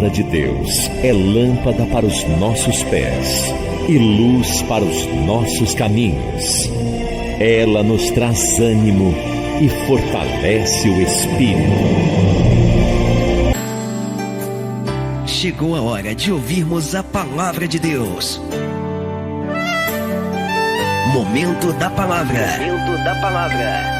palavra de Deus é lâmpada para os nossos pés e luz para os nossos caminhos. Ela nos traz ânimo e fortalece o espírito. Chegou a hora de ouvirmos a palavra de Deus. Momento da palavra. Momento da palavra.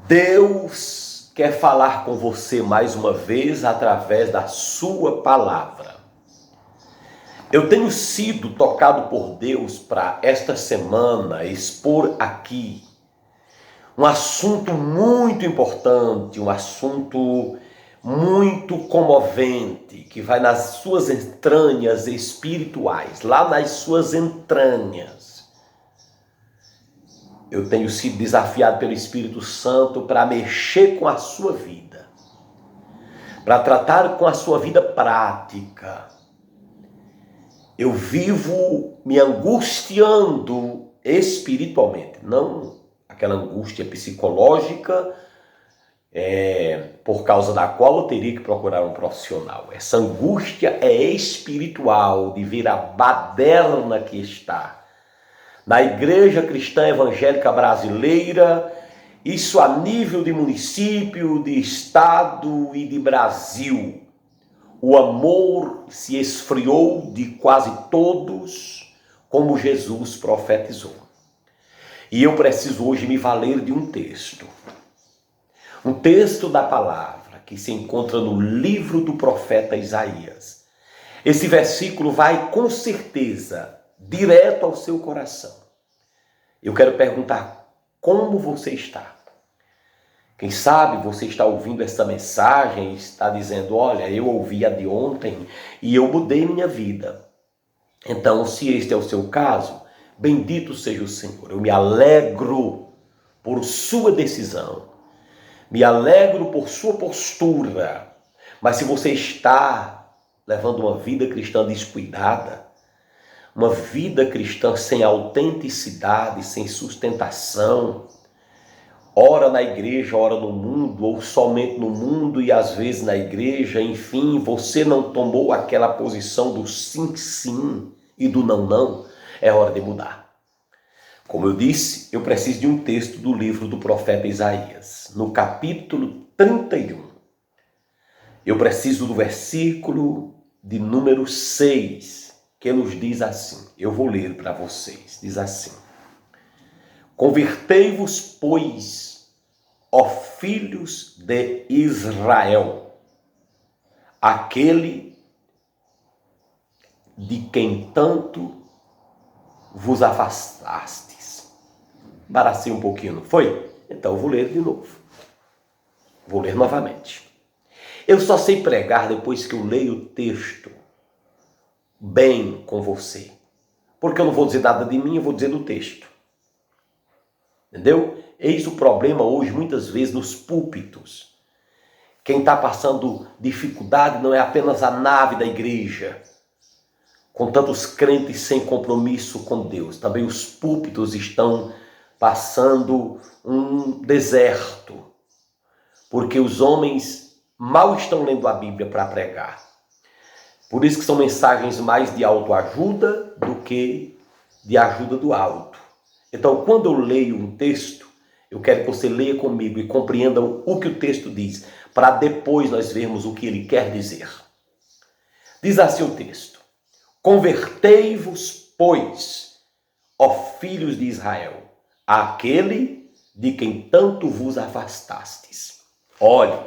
Deus quer falar com você mais uma vez através da sua palavra. Eu tenho sido tocado por Deus para esta semana expor aqui um assunto muito importante, um assunto muito comovente, que vai nas suas entranhas espirituais, lá nas suas entranhas. Eu tenho sido desafiado pelo Espírito Santo para mexer com a sua vida, para tratar com a sua vida prática. Eu vivo me angustiando espiritualmente, não aquela angústia psicológica, por causa da qual eu teria que procurar um profissional. Essa angústia é espiritual, de ver a baderna que está na Igreja Cristã Evangélica Brasileira, isso a nível de município, de estado e de Brasil. O amor se esfriou de quase todos, como Jesus profetizou. E eu preciso hoje me valer de um texto. Um texto da palavra que se encontra no livro do profeta Isaías. Esse versículo vai com certeza direto ao seu coração. Eu quero perguntar como você está. Quem sabe você está ouvindo essa mensagem e está dizendo, olha, eu ouvi a de ontem e eu mudei minha vida. Então, se este é o seu caso, bendito seja o Senhor. Eu me alegro por sua decisão. Me alegro por sua postura. Mas se você está levando uma vida cristã descuidada, uma vida cristã sem autenticidade, sem sustentação, ora na igreja, ora no mundo, ou somente no mundo e às vezes na igreja, enfim, você não tomou aquela posição do sim, sim e do não, não, é hora de mudar. Como eu disse, eu preciso de um texto do livro do profeta Isaías, no capítulo 31. Eu preciso do versículo de número 6, que nos diz assim, eu vou ler para vocês, diz assim: Convertei-vos, pois, ó filhos de Israel, aquele de quem tanto vos afastastes. Embaracei um pouquinho, não foi? Então eu vou ler de novo. Vou ler novamente. Eu só sei pregar depois que eu leio o texto bem com você. Porque eu não vou dizer nada de mim, eu vou dizer do texto. Entendeu? Eis o problema hoje, muitas vezes, nos púlpitos. Quem está passando dificuldade não é apenas a nave da igreja, com tantos crentes sem compromisso com Deus. Também os púlpitos estão passando um deserto, porque os homens mal estão lendo a Bíblia para pregar. Por isso que são mensagens mais de autoajuda do que de ajuda do alto. Então, quando eu leio um texto, eu quero que você leia comigo e compreenda o que o texto diz, para depois nós vermos o que ele quer dizer. Diz assim o texto: Convertei-vos, pois, ó filhos de Israel, àquele de quem tanto vos afastastes. Olhe,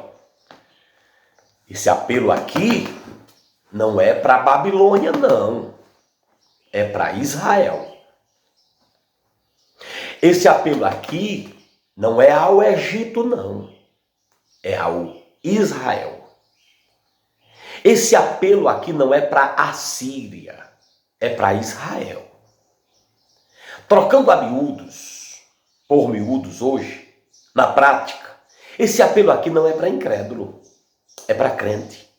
esse apelo aqui não é para a Babilônia, não. É para Israel. Esse apelo aqui não é ao Egito, não. É ao Israel. Esse apelo aqui não é para a Síria. É para Israel. Trocando a miúdos, por miúdos hoje, na prática, esse apelo aqui não é para incrédulo. É para crente.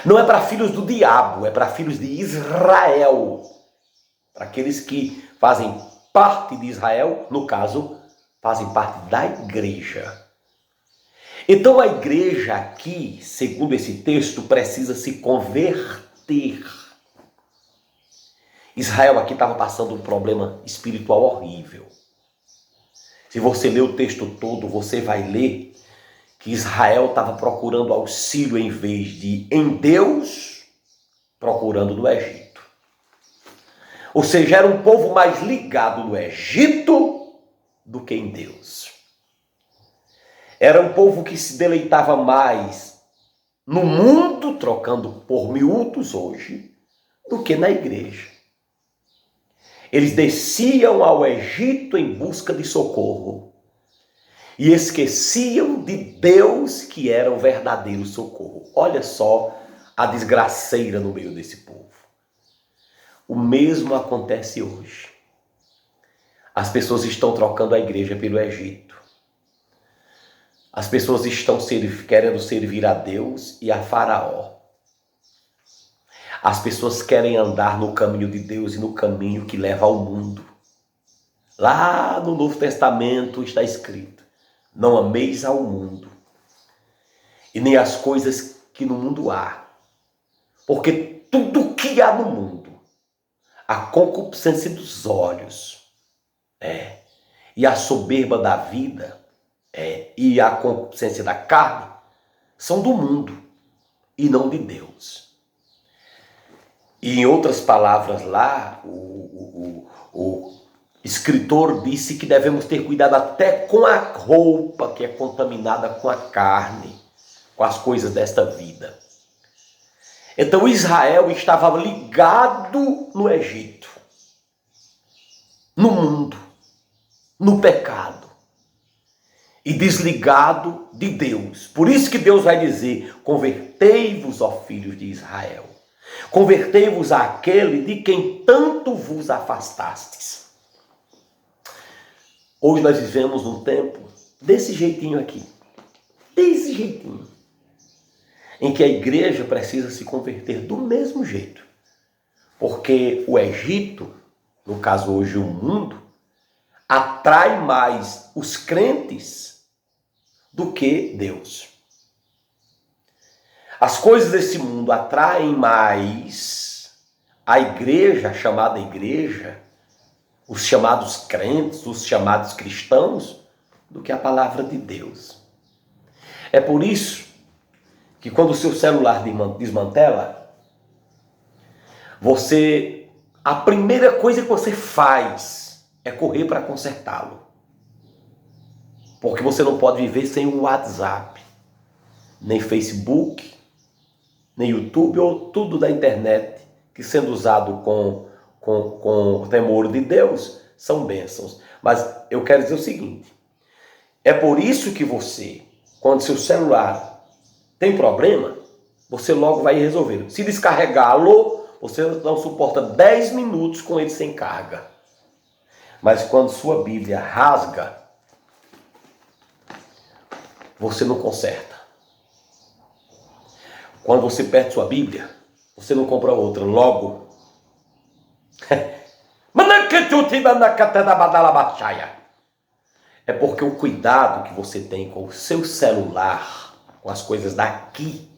Não é para filhos do diabo, é para filhos de Israel. Para aqueles que fazem parte de Israel, no caso, fazem parte da igreja. Então a igreja aqui, segundo esse texto, precisa se converter. Israel aqui estava passando um problema espiritual horrível. Se você ler o texto todo, você vai ler que Israel estava procurando auxílio em vez de em Deus, procurando no Egito. Ou seja, era um povo mais ligado no Egito do que em Deus. Era um povo que se deleitava mais no mundo, trocando por miúdos hoje, do que na igreja. Eles desciam ao Egito em busca de socorro e esqueciam de Deus, que era o verdadeiro socorro. Olha só a desgraceira no meio desse povo. O mesmo acontece hoje. As pessoas estão trocando a igreja pelo Egito. As pessoas estão querendo servir a Deus e a Faraó. As pessoas querem andar no caminho de Deus e no caminho que leva ao mundo. Lá no Novo Testamento está escrito: não ameis ao mundo, e nem as coisas que no mundo há. Porque tudo que há no mundo, a concupiscência dos olhos, e a soberba da vida, e a concupiscência da carne, são do mundo e não de Deus. E em outras palavras lá, o escritor disse que devemos ter cuidado até com a roupa que é contaminada com a carne, com as coisas desta vida. Então Israel estava ligado no Egito, no mundo, no pecado, e desligado de Deus. Por isso que Deus vai dizer: convertei-vos, ó filhos de Israel. Convertei-vos àquele de quem tanto vos afastastes. Hoje nós vivemos num tempo desse jeitinho aqui. Desse jeitinho. Em que a igreja precisa se converter do mesmo jeito. Porque o Egito, no caso hoje o mundo, atrai mais os crentes do que Deus. As coisas desse mundo atraem mais a igreja, a chamada igreja, os chamados crentes, os chamados cristãos, do que a palavra de Deus. É por isso que quando o seu celular desmantela, a primeira coisa que você faz é correr para consertá-lo. Porque você não pode viver sem um WhatsApp, nem Facebook, nem YouTube, ou tudo da internet, que sendo usado com o temor de Deus, são bênçãos. Mas eu quero dizer o seguinte: é por isso que você, quando seu celular tem problema, você logo vai resolver. Se descarregá-lo, você não suporta 10 minutos com ele sem carga. Mas quando sua Bíblia rasga, você não conserta. Quando você perde sua Bíblia, você não compra outra. Logo, é porque o cuidado que você tem com o seu celular, com as coisas daqui,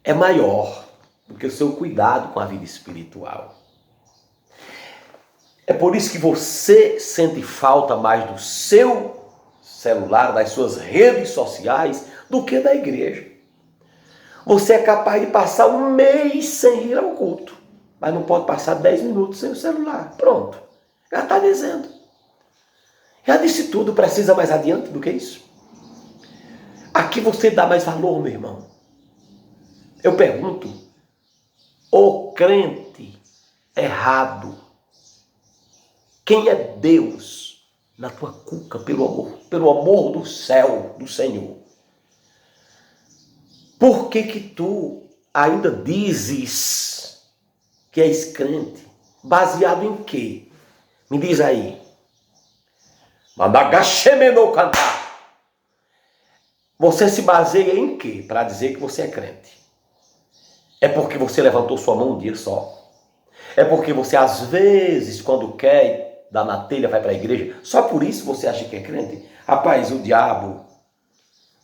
é maior do que o seu cuidado com a vida espiritual. É por isso que você sente falta mais do seu celular, das suas redes sociais, do que da igreja. Você é capaz de passar um mês sem ir ao culto, mas não pode passar 10 minutos sem o celular. Pronto, já está dizendo. Já disse tudo, precisa mais adiante do que isso? Aqui você dá mais valor, meu irmão. Eu pergunto: o crente errado, quem é Deus na tua cuca, pelo amor do céu, do Senhor? Por que tu ainda dizes que és crente? Baseado em quê? Me diz aí. Mandagashemeno cantar. Você se baseia em quê para dizer que você é crente? É porque você levantou sua mão um dia só? É porque você, às vezes, quando quer, dá na telha, vai para a igreja, só por isso você acha que é crente? Rapaz, o diabo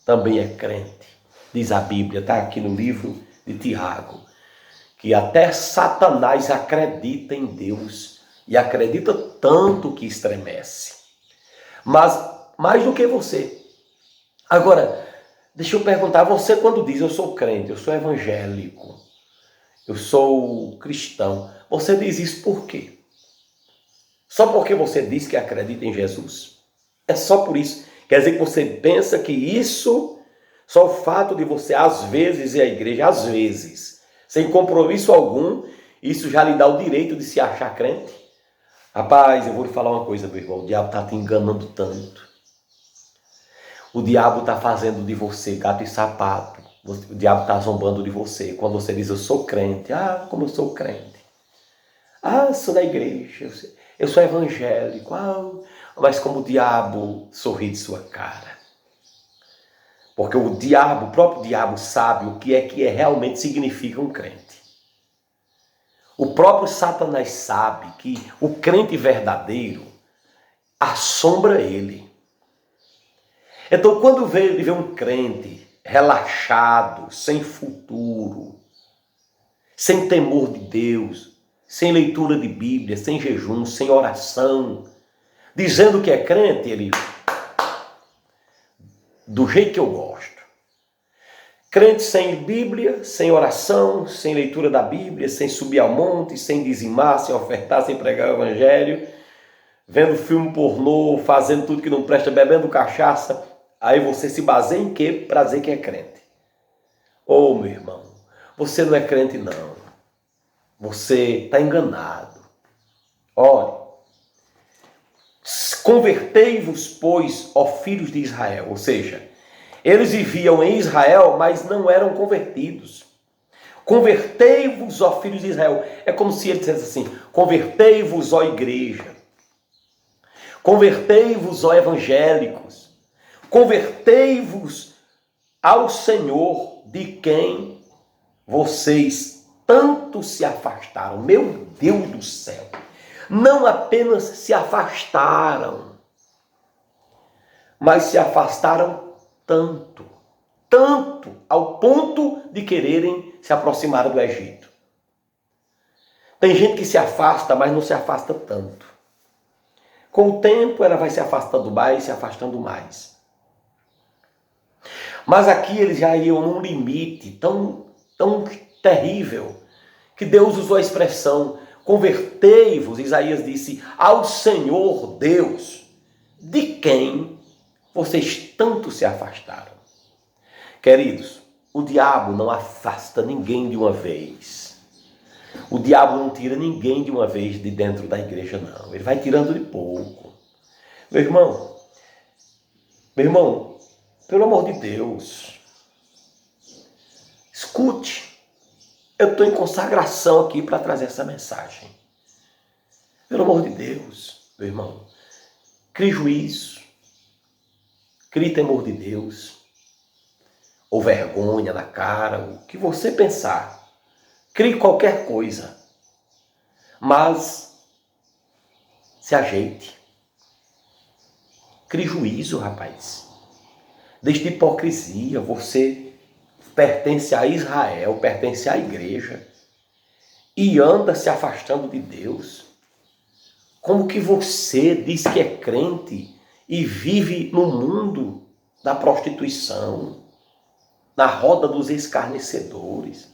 também é crente. Diz a Bíblia, está aqui no livro de Tiago, que até Satanás acredita em Deus e acredita tanto que estremece. Mas mais do que você. Agora, deixa eu perguntar, você quando diz eu sou crente, eu sou evangélico, eu sou cristão, você diz isso por quê? Só porque você diz que acredita em Jesus? É só por isso? Quer dizer que você pensa que isso, só o fato de você às vezes ir à igreja, às vezes, sem compromisso algum, isso já lhe dá o direito de se achar crente? Rapaz, eu vou lhe falar uma coisa, meu irmão, o diabo está te enganando tanto. O diabo está fazendo de você gato e sapato. O diabo está zombando de você. Quando você diz, eu sou crente. Ah, como eu sou crente. Ah, eu sou da igreja. Eu sou evangélico. Ah, mas como o diabo sorri de sua cara. Porque o diabo, o próprio diabo sabe o que é realmente significa um crente. O próprio Satanás sabe que o crente verdadeiro assombra ele. Então, quando ele vê um crente relaxado, sem futuro, sem temor de Deus, sem leitura de Bíblia, sem jejum, sem oração, dizendo que é crente, ele, do jeito que eu gosto. Crente sem Bíblia, sem oração, sem leitura da Bíblia, sem subir ao monte, sem dizimar, sem ofertar, sem pregar o evangelho, vendo filme pornô, fazendo tudo que não presta, bebendo cachaça. Aí você se baseia em quê para dizer que é crente? Ô, meu irmão, você não é crente não. Você está enganado. Olha, convertei-vos, pois, ó filhos de Israel. Ou seja, eles viviam em Israel, mas não eram convertidos. Convertei-vos, ó filhos de Israel. É como se ele dissesse assim, convertei-vos, ó igreja. Convertei-vos, ó evangélicos. Convertei-vos ao Senhor, de quem vocês tanto se afastaram. Meu Deus do céu! Não apenas se afastaram, mas se afastaram tanto, ao ponto de quererem se aproximar do Egito. Tem gente que se afasta, mas não se afasta tanto. Com o tempo, ela vai se afastando mais, se afastando mais. Mas aqui eles já iam num limite tão terrível, que Deus usou a expressão, convertei-vos, Isaías disse, ao Senhor Deus, de quem vocês tanto se afastaram. Queridos, o diabo não afasta ninguém de uma vez. O diabo não tira ninguém de uma vez de dentro da igreja, não. Ele vai tirando de pouco. Meu irmão, pelo amor de Deus, escute. Eu estou em consagração aqui para trazer essa mensagem. Pelo amor de Deus, meu irmão, crie juízo, crie temor de Deus, ou vergonha na cara, o que você pensar. Crie qualquer coisa, mas se ajeite. Crie juízo, rapaz. Deixe de hipocrisia. Você pertence a Israel, pertence à igreja e anda se afastando de Deus. Como que você diz que é crente e vive no mundo da prostituição, na roda dos escarnecedores,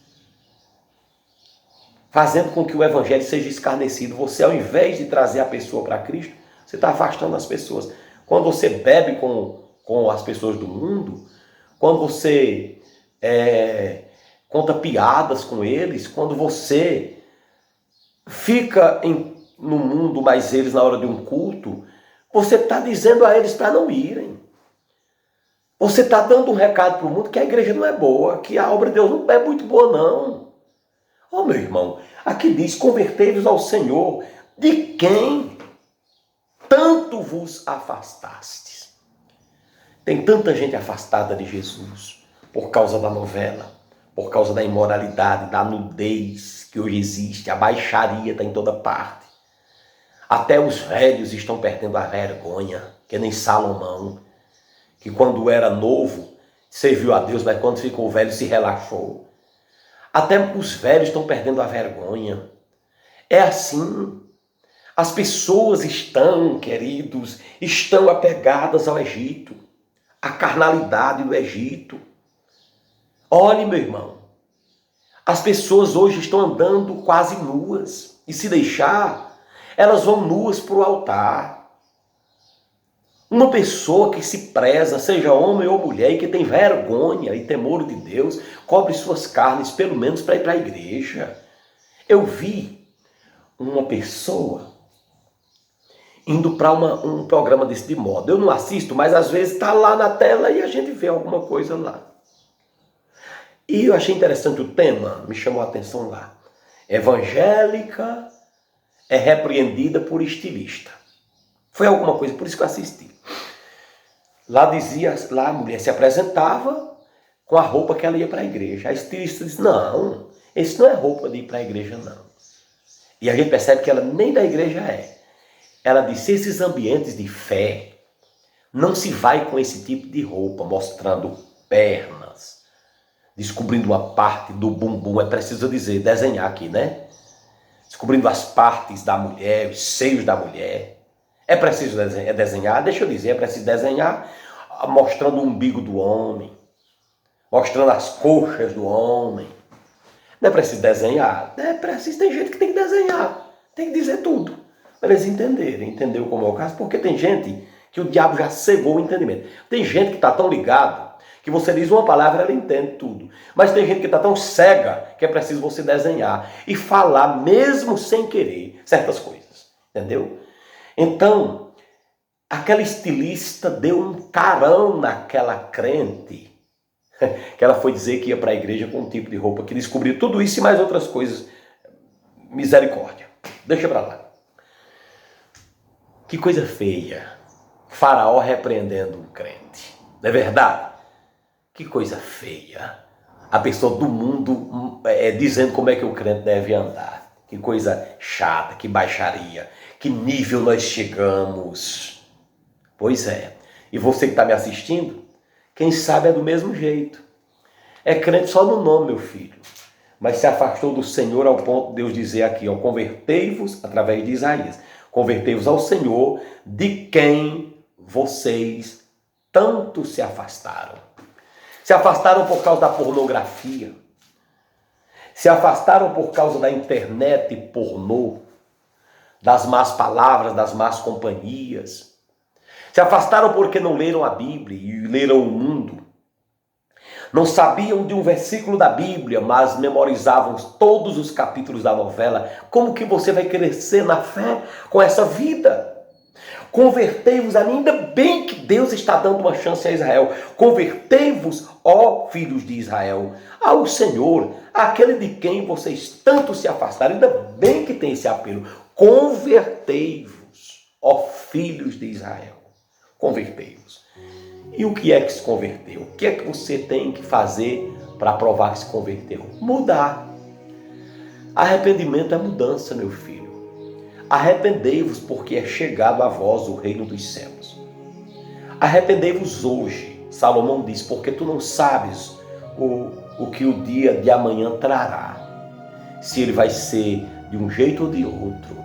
fazendo com que o evangelho seja escarnecido? Você, ao invés de trazer a pessoa para Cristo, você está afastando as pessoas. Quando você bebe com as pessoas do mundo, quando você conta piadas com eles, quando você fica no mundo, mas eles na hora de um culto, você está dizendo a eles para não irem. Você está dando um recado para o mundo que a igreja não é boa, que a obra de Deus não é muito boa, não. Ô, meu irmão, aqui diz, convertei-vos ao Senhor, de quem tanto vos afastastes. Tem tanta gente afastada de Jesus por causa da novela, por causa da imoralidade, da nudez que hoje existe, a baixaria está em toda parte. Até os velhos estão perdendo a vergonha, que nem Salomão, que quando era novo serviu a Deus, mas quando ficou velho se relaxou. Até os velhos estão perdendo a vergonha. É assim. As pessoas estão, queridos, estão apegadas ao Egito, à carnalidade do Egito. Olhe, meu irmão, as pessoas hoje estão andando quase nuas, e se deixar, elas vão nuas para o altar. Uma pessoa que se preza, seja homem ou mulher, e que tem vergonha e temor de Deus, cobre suas carnes, pelo menos para ir para a igreja. Eu vi uma pessoa indo para um programa desse de moda. Eu não assisto, mas às vezes está lá na tela e a gente vê alguma coisa lá. E eu achei interessante o tema, me chamou a atenção lá. Evangélica é repreendida por estilista. Foi alguma coisa, por isso que eu assisti. Lá a mulher se apresentava com a roupa que ela ia para a igreja. A estilista disse, não, esse não é roupa de ir para a igreja, não. E a gente percebe que ela nem da igreja é. Ela disse, esses ambientes de fé, não se vai com esse tipo de roupa, mostrando pernas, descobrindo uma parte do bumbum, é preciso dizer, desenhar aqui, né? Descobrindo as partes da mulher, os seios da mulher. É preciso desenhar, deixa eu dizer, é preciso desenhar mostrando o umbigo do homem, mostrando as coxas do homem. Não é preciso desenhar, é preciso, tem gente que tem que desenhar, tem que dizer tudo, para eles entenderem, entendeu como é o caso? Porque tem gente que o diabo já cegou o entendimento. Tem gente que está tão ligado que você diz uma palavra, ela entende tudo. Mas tem gente que está tão cega que é preciso você desenhar e falar, mesmo sem querer, certas coisas, entendeu? Então, aquela estilista deu um carão naquela crente, que ela foi dizer que ia para a igreja com um tipo de roupa, que descobriu tudo isso e mais outras coisas. Misericórdia. Deixa para lá. Que coisa feia. Faraó repreendendo um crente. Não é verdade? Que coisa feia. A pessoa do mundo dizendo como é que o crente deve andar. Que coisa chata, que baixaria. Que nível nós chegamos. Pois é. E você que está me assistindo, quem sabe é do mesmo jeito. É crente só no nome, meu filho. Mas se afastou do Senhor ao ponto de Deus dizer aqui, ó, convertei-vos, através de Isaías, convertei-vos ao Senhor, de quem vocês tanto se afastaram. Se afastaram por causa da pornografia. Se afastaram por causa da internet pornô, das más palavras, das más companhias. Se afastaram porque não leram a Bíblia e leram o mundo. Não sabiam de um versículo da Bíblia, mas memorizavam todos os capítulos da novela. Como que você vai crescer na fé com essa vida? Convertei-vos a mim, ainda bem que Deus está dando uma chance a Israel. Convertei-vos, ó filhos de Israel, ao Senhor, aquele de quem vocês tanto se afastaram. Ainda bem que tem esse apelo. Convertei-vos, ó filhos de Israel. Convertei-vos. E o que é que se converteu? O que é que você tem que fazer para provar que se converteu? Mudar. Arrependimento é mudança, meu filho. Arrependei-vos, porque é chegado a vós o reino dos céus. Arrependei-vos hoje. Salomão diz, porque tu não sabes o que o dia de amanhã trará. Se ele vai ser de um jeito ou de outro.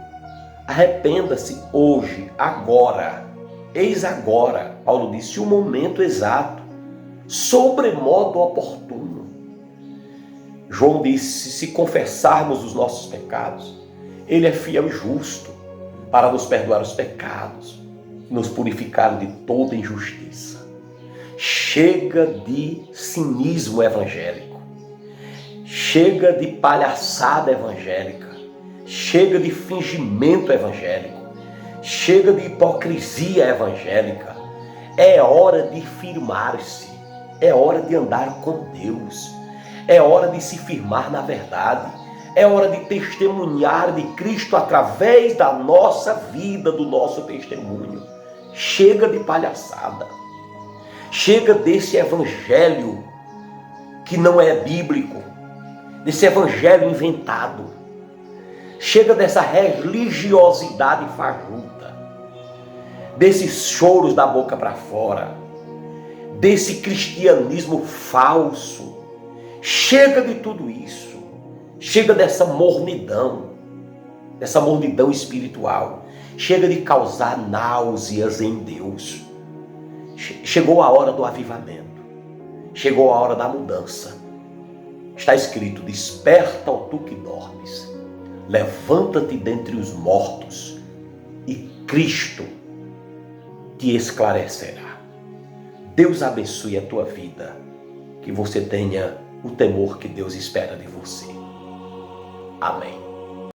Arrependa-se hoje, agora. Eis agora, Paulo disse, o momento exato, sobremodo oportuno. João disse, se confessarmos os nossos pecados, ele é fiel e justo para nos perdoar os pecados, nos purificar de toda injustiça. Chega de cinismo evangélico, chega de palhaçada evangélica, chega de fingimento evangélico, chega de hipocrisia evangélica. É hora de firmar-se, é hora de andar com Deus, é hora de se firmar na verdade, é hora de testemunhar de Cristo através da nossa vida, do nosso testemunho. Chega de palhaçada, chega desse evangelho que não é bíblico, desse evangelho inventado. Chega dessa religiosidade fajuta, desses choros da boca para fora, desse cristianismo falso. Chega de tudo isso. Chega dessa mornidão espiritual. Chega de causar náuseas em Deus. Chegou a hora do avivamento. Chegou a hora da mudança. Está escrito: desperta, ó tu que dormes. Levanta-te dentre os mortos e Cristo te esclarecerá. Deus abençoe a tua vida. Que você tenha o temor que Deus espera de você. Amém.